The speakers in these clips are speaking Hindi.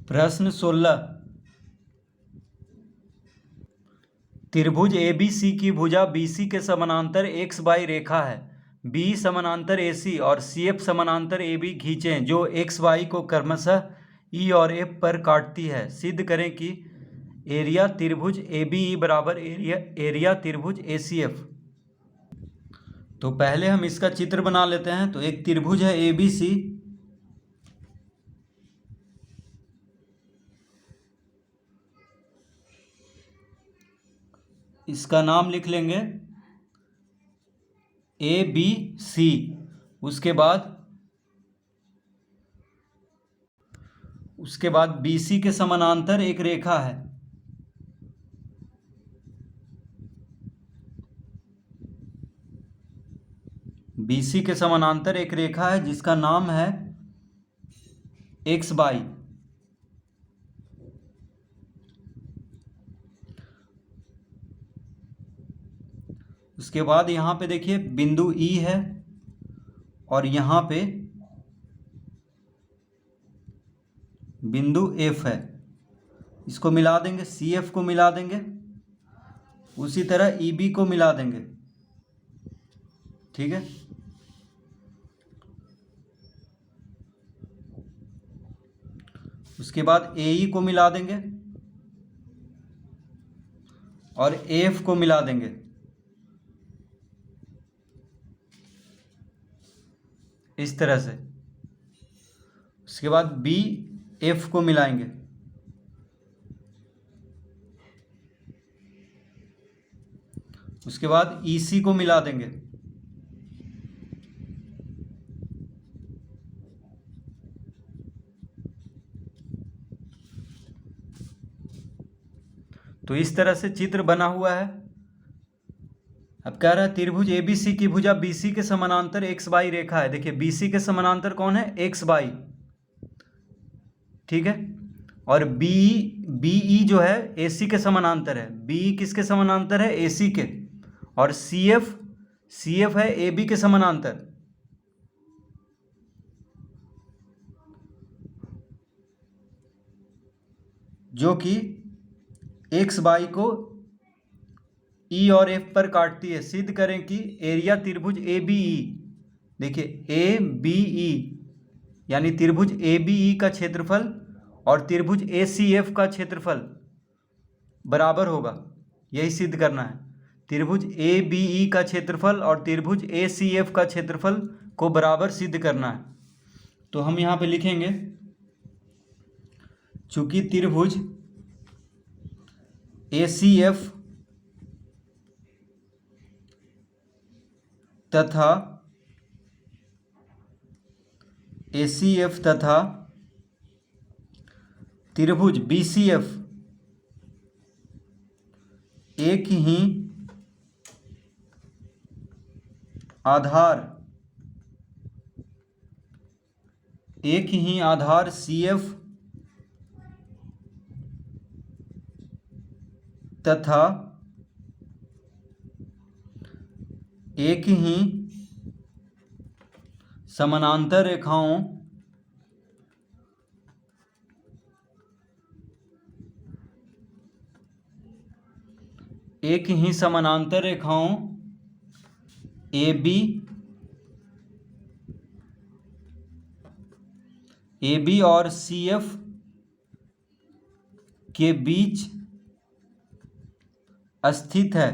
प्रश्न 16। त्रिभुज ABC की भुजा BC के समानांतर XY रेखा है। B समानांतर AC और CF समानांतर AB खींचें जो XY को क्रमशः E और F पर काटती है। सिद्ध करें कि एरिया त्रिभुज ABE बराबर एरिया त्रिभुज ACF। तो पहले हम इसका चित्र बना लेते हैं। तो एक त्रिभुज है ABC, इसका नाम लिख लेंगे ABC। उसके बाद BC के समानांतर एक रेखा है। BC के समानांतर एक रेखा है जिसका नाम है XY। उसके बाद यहाँ पे देखिए बिंदु E है और यहाँ पे बिंदु F है। इसको मिला देंगे, CF को मिला देंगे, उसी तरह EB को मिला देंगे। ठीक है। उसके बाद AE को मिला देंगे और AF को मिला देंगे। इस तरह से। उसके बाद BF को मिलाएंगे। उसके बाद EC को मिला देंगे। तो इस तरह से चित्र बना हुआ है। अब कह रहा है त्रिभुज ABC की भुजा BC के समानांतर XY रेखा है। देखिए BC के समानांतर कौन है? XY। ठीक है। और BE जो है AC के समानांतर है। BE किसके समानांतर है? AC के। और CF है AB के समानांतर। जो कि XY को E और F पर काटती है। सिद्ध करें कि एरिया त्रिभुज ABE, देखिए ABE यानी त्रिभुज ABE का क्षेत्रफल और त्रिभुज ACF का क्षेत्रफल बराबर होगा। यही सिद्ध करना है। त्रिभुज ABE का क्षेत्रफल और त्रिभुज ACF का क्षेत्रफल को बराबर सिद्ध करना है। तो हम यहाँ पे लिखेंगे, चूंकि त्रिभुज ACF तथा त्रिभुज BCF एक ही आधार CF तथा एक ही समानांतर रेखाओं AB और CF के बीच स्थित है।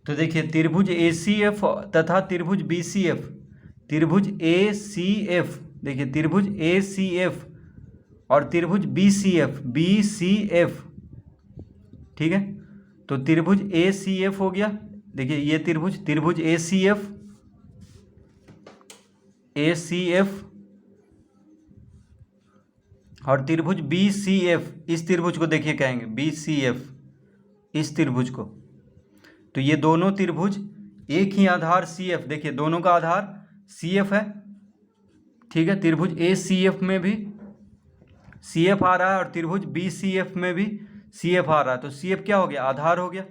तो देखिए त्रिभुज ACF तथा त्रिभुज BCF, त्रिभुज ACF, देखिए त्रिभुज ACF और त्रिभुज BCF, ठीक है। तो त्रिभुज ACF हो गया। देखिए ये त्रिभुज ACF और त्रिभुज BCF, इस त्रिभुज को देखिए कहेंगे BCF, इस त्रिभुज को। तो ये दोनों त्रिभुज एक ही आधार CF, देखिए दोनों का आधार CF है। ठीक है। त्रिभुज ACF में भी CF आ रहा है और त्रिभुज BCF में भी CF आ रहा है। तो CF क्या हो गया? आधार हो गया।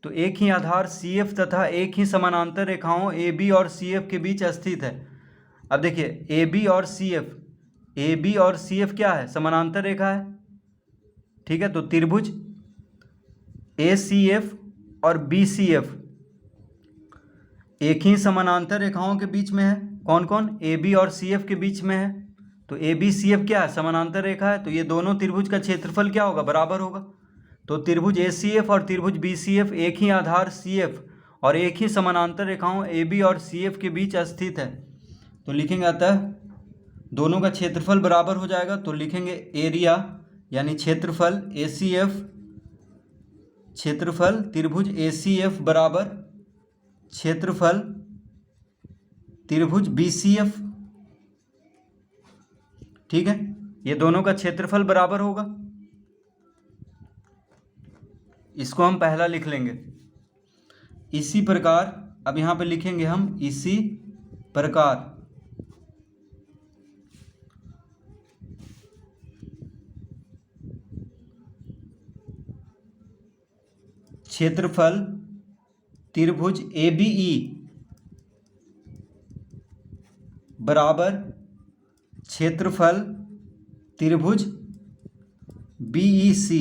तो एक ही आधार CF तथा एक ही समानांतर रेखाओं AB और CF के बीच स्थित है। अब देखिए AB और CF क्या है? समानांतर रेखा है, ठीक है। तो त्रिभुज ACF और BCF एक ही समानांतर रेखाओं के बीच में है। कौन कौन? AB और CF के बीच में है। तो ABCF क्या है? समानांतर रेखा है। तो ये दोनों त्रिभुज का क्षेत्रफल क्या होगा? बराबर होगा। तो त्रिभुज ACF और त्रिभुज BCF एक ही आधार CF और एक ही समानांतर रेखाओं AB और CF के बीच स्थित है। तो लिखेंगे अतः दोनों का क्षेत्रफल बराबर हो जाएगा। तो लिखेंगे एरिया यानी क्षेत्रफल ACF, क्षेत्रफल त्रिभुज ACF बराबर क्षेत्रफल त्रिभुज BCF, ठीक है। ये दोनों का क्षेत्रफल बराबर होगा। इसको हम पहला लिख लेंगे। इसी प्रकार अब यहां पे लिखेंगे हम इसी प्रकार क्षेत्रफल त्रिभुज ABE बराबर क्षेत्रफल त्रिभुज BEC,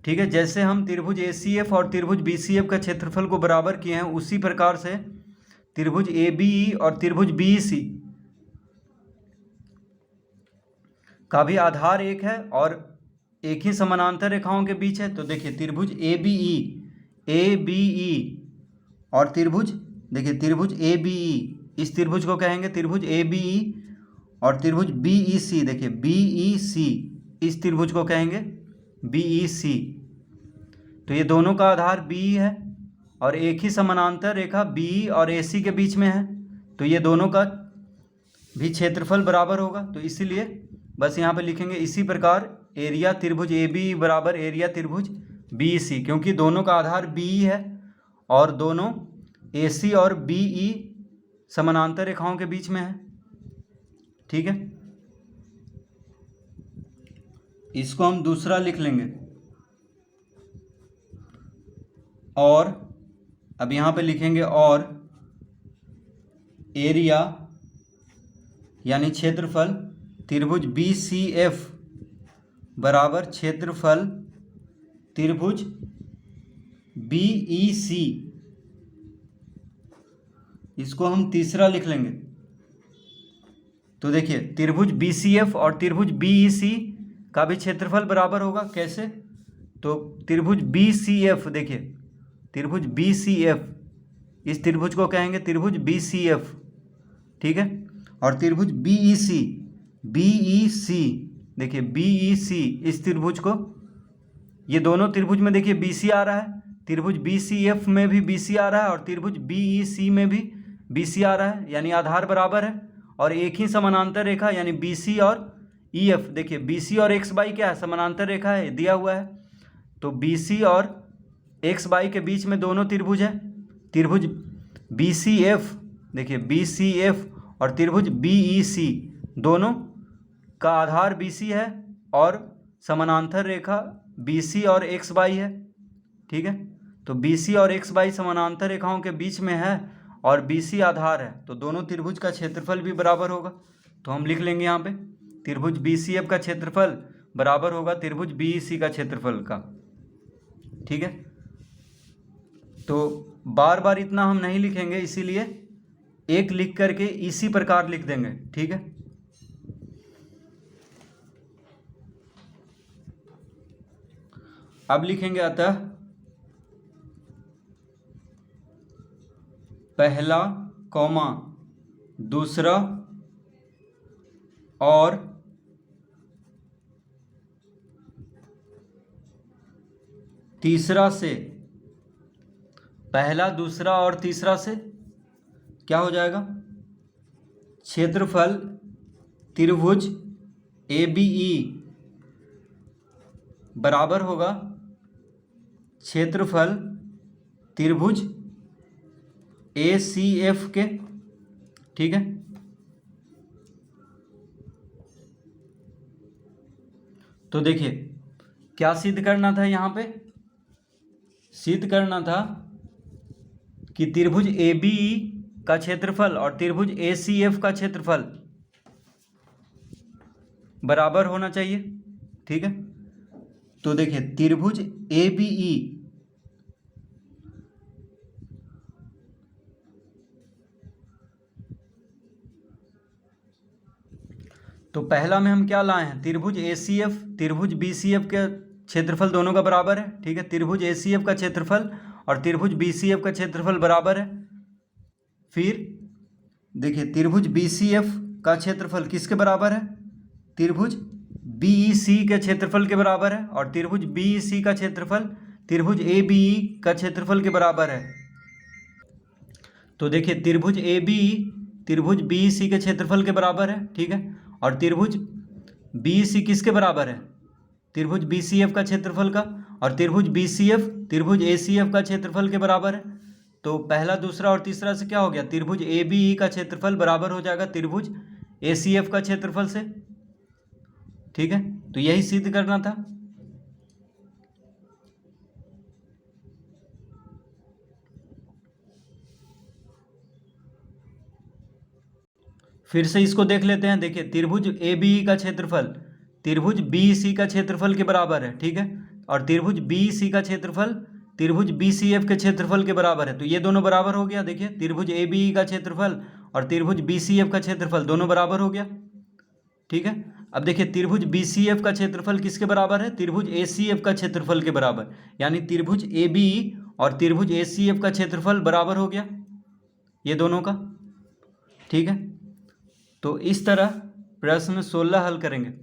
ठीक है। जैसे हम त्रिभुज ACF और त्रिभुज BCF का क्षेत्रफल को बराबर किए हैं, उसी प्रकार से त्रिभुज ABE और त्रिभुज BEC का भी आधार एक है और एक ही समानांतर रेखाओं के बीच है। तो देखिए त्रिभुज ABE और त्रिभुज, देखिए त्रिभुज ABE, इस त्रिभुज को कहेंगे त्रिभुज ABE और त्रिभुज BEC, देखिए BEC, इस त्रिभुज को कहेंगे BEC। तो ये दोनों का आधार BE है और एक ही समानांतर रेखा BE और AC के बीच में है। तो ये दोनों का भी क्षेत्रफल बराबर होगा। तो इसीलिए बस यहाँ पे लिखेंगे इसी प्रकार एरिया त्रिभुज ABE बराबर एरिया त्रिभुज BEC, क्योंकि दोनों का आधार BE है और दोनों AC और BE समानांतर रेखाओं के बीच में है, ठीक है। इसको हम दूसरा लिख लेंगे। और अब यहाँ पे लिखेंगे और एरिया यानी क्षेत्रफल त्रिभुज BCF बराबर क्षेत्रफल त्रिभुज BEC, इसको हम तीसरा लिख लेंगे। तो देखिए त्रिभुज BCF और त्रिभुज BEC का भी क्षेत्रफल बराबर होगा। कैसे? तो त्रिभुज BCF, देखिए त्रिभुज BCF, इस त्रिभुज को कहेंगे त्रिभुज BCF, ठीक है। और त्रिभुज BEC, देखिए BEC, इस त्रिभुज को, ये दोनों त्रिभुज में देखिए BC आ रहा है, त्रिभुज BCF में भी BC आ रहा है और त्रिभुज BEC में भी BC आ रहा है, यानी आधार बराबर है और एक ही समानांतर रेखा यानी BC और EF, देखिए BC और XY क्या है? समानांतर रेखा है, दिया हुआ है। तो BC और XY के बीच में दोनों त्रिभुज है। त्रिभुज BCF, देखिए BCF और त्रिभुज BEC दोनों का आधार BC है और समानांतर रेखा BC और XY है, ठीक है। तो BC और XY समानांतर रेखाओं के बीच में है और BC आधार है, तो दोनों त्रिभुज का क्षेत्रफल भी बराबर होगा। तो हम लिख लेंगे यहाँ पे त्रिभुज BCF का क्षेत्रफल बराबर होगा त्रिभुज BEC का क्षेत्रफल का, ठीक है। तो बार बार इतना हम नहीं लिखेंगे, इसीलिए एक लिख करके इसी प्रकार लिख देंगे, ठीक है। अब लिखेंगे अतः पहला कॉमा दूसरा और तीसरा से, पहला दूसरा और तीसरा से क्या हो जाएगा? क्षेत्रफल त्रिभुज ABE बराबर होगा क्षेत्रफल त्रिभुज ACF के, ठीक है। तो देखिए क्या सिद्ध करना था यहाँ पे? सिद्ध करना था कि त्रिभुज ABE का क्षेत्रफल और त्रिभुज ACF का क्षेत्रफल बराबर होना चाहिए। ठीक है, तो देखिए त्रिभुज ABE तो पहला में हम क्या लाए हैं, त्रिभुज ACF त्रिभुज BCF के क्षेत्रफल दोनों का बराबर है। ठीक है, त्रिभुज ACF का क्षेत्रफल और त्रिभुज BCF का क्षेत्रफल बराबर है। फिर देखिए त्रिभुज BCF का क्षेत्रफल किसके बराबर है, त्रिभुज BEC के क्षेत्रफल के बराबर है, और त्रिभुज BEC का क्षेत्रफल त्रिभुज ABE का क्षेत्रफल के बराबर है। तो देखिए त्रिभुज ABE त्रिभुज BEC के क्षेत्रफल के बराबर है। ठीक है, और त्रिभुज BEC किसके बराबर है, त्रिभुज BCF का क्षेत्रफल का, और त्रिभुज BCF त्रिभुज ACF का क्षेत्रफल के बराबर है। तो पहला, दूसरा और तीसरा से क्या हो गया, त्रिभुज ABE का क्षेत्रफल बराबर हो जाएगा त्रिभुज ACF का क्षेत्रफल से। ठीक है, तो यही सिद्ध करना था। फिर से इसको देख लेते हैं। देखिए त्रिभुज ABE का क्षेत्रफल त्रिभुज BEC का क्षेत्रफल के बराबर है। ठीक है, और त्रिभुज BEC का क्षेत्रफल त्रिभुज BCF के क्षेत्रफल के बराबर है। तो ये दोनों बराबर हो गया। देखिए त्रिभुज ABE का क्षेत्रफल और त्रिभुज BCF का क्षेत्रफल दोनों बराबर हो गया। ठीक है, अब देखिए त्रिभुज BCF का क्षेत्रफल किसके बराबर है, त्रिभुज ACF का क्षेत्रफल के बराबर, यानी त्रिभुज ABE और त्रिभुज ACF का क्षेत्रफल बराबर हो गया ये दोनों का। ठीक है, तो इस तरह प्रश्न 16 हल करेंगे।